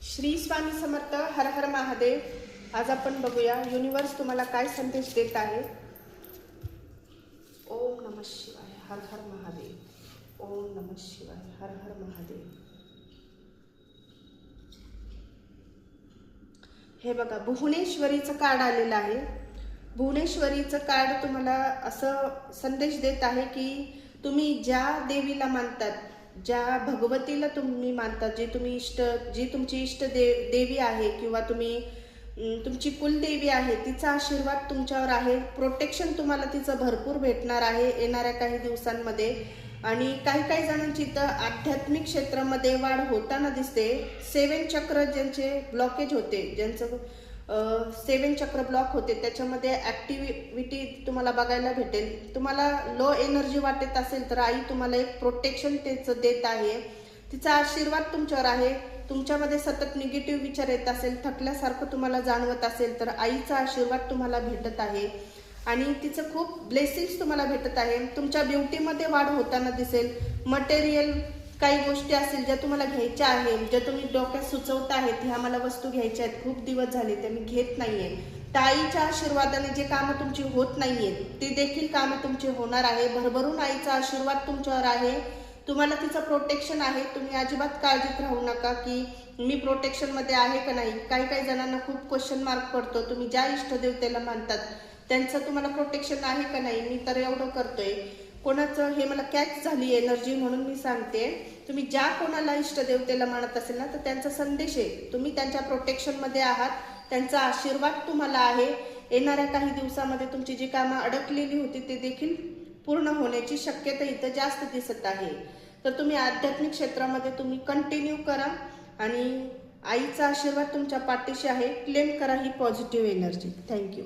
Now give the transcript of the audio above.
श्री स्वामी समर्थ. हर हर महादेव. आज आपण बघूया युनिवर्स तुम्हाला काय संदेश देत आहे. ओम नमः शिवाय. हर हर महादेव. ओम नमः शिवाय. हर हर महादेव. हे बघा, भुवनेश्वरीचं कार्ड आलेलं आहे. भुवनेश्वरीचं कार्ड तुम्हाला असं संदेश देत आहे की तुम्ही ज्या देवीला मानतात, ज्या भगवतीला तुम्ही मानतात, जी तुमची इष्ट देवी आहे किंवा तुमची कुलदेवी आहे, तिचा आशीर्वाद तुमच्यावर आहे. प्रोटेक्शन तुम्हाला तिचं भरपूर भेटणार आहे येणाऱ्या काही दिवसांमध्ये. आणि काही जणांची तर आध्यात्मिक क्षेत्रामध्ये वाढ होताना दिसते. 7 चक्र ज्यांचे ब्लॉकेज होते, ज्यांचं 7 चक्र ब्लॉक होते, त्याच्यामध्ये ऍक्टिव्हिटी तुम्हाला बघायला भेटेल. तुम्हाला लो एनर्जी वाटत असेल तर आई तुम्हाला एक प्रोटेक्शन त्याचं देत आहे. तिचा आशीर्वाद तुमच्यावर आहे. तुमच्यामध्ये सतत निगेटिव्ह विचार येत असेल, थकल्यासारखं तुम्हाला जाणवत असेल तर आईचा आशीर्वाद तुम्हाला भेटत आहे आणि तिचं खूप ब्लेसिंग्स तुम्हाला भेटत आहे. तुमच्या ब्युटीमध्ये वाढ होताना दिसेल. मटेरियल काही गोष्टी असतील ज्या तुम्हाला घ्यायच्या आहेत, ज्या तुम्ही डोक्यात सुचवत आहेत, ह्या मला वस्तू घ्यायच्या आहेत, खूप दिवस झाले त्या मी घेत नाहीये, तर आईच्या आशीर्वादाने जे कामं तुमची होत नाहीयेत ते देखील कामं तुमची होणार आहे. भरभरून आईचा आशीर्वाद तुमच्यावर आहे. तुम्हाला तिचं प्रोटेक्शन आहे. तुम्ही अजिबात काळजीत राहू नका की मी प्रोटेक्शनमध्ये आहे का नाही. काही जणांना खूप क्वेश्चन मार्क पडतो. तुम्ही ज्या इष्टदेवतेला मानतात त्यांचं तुम्हाला प्रोटेक्शन आहे का नाही. मी तर एवढं करतोय, कोणाचं हे मला कॅच झाली एनर्जी म्हणून मी सांगते. तुम्ही ज्या कोणाला इष्टदेवतेला मानत असेल ना, तर त्यांचा संदेश आहे, तुम्ही त्यांच्या प्रोटेक्शनमध्ये आहात, त्यांचा आशीर्वाद तुम्हाला आहे. येणाऱ्या काही दिवसामध्ये तुमची जी कामं अडकलेली होती ते देखील पूर्ण होण्याची शक्यता इथं जास्त दिसत आहे. तर तुम्ही आध्यात्मिक क्षेत्रामध्ये तुम्ही कंटिन्यू करा आणि आईचा आशीर्वाद तुमच्या पाठीशी आहे. क्लेम करा ही पॉझिटिव्ह एनर्जी. थँक्यू.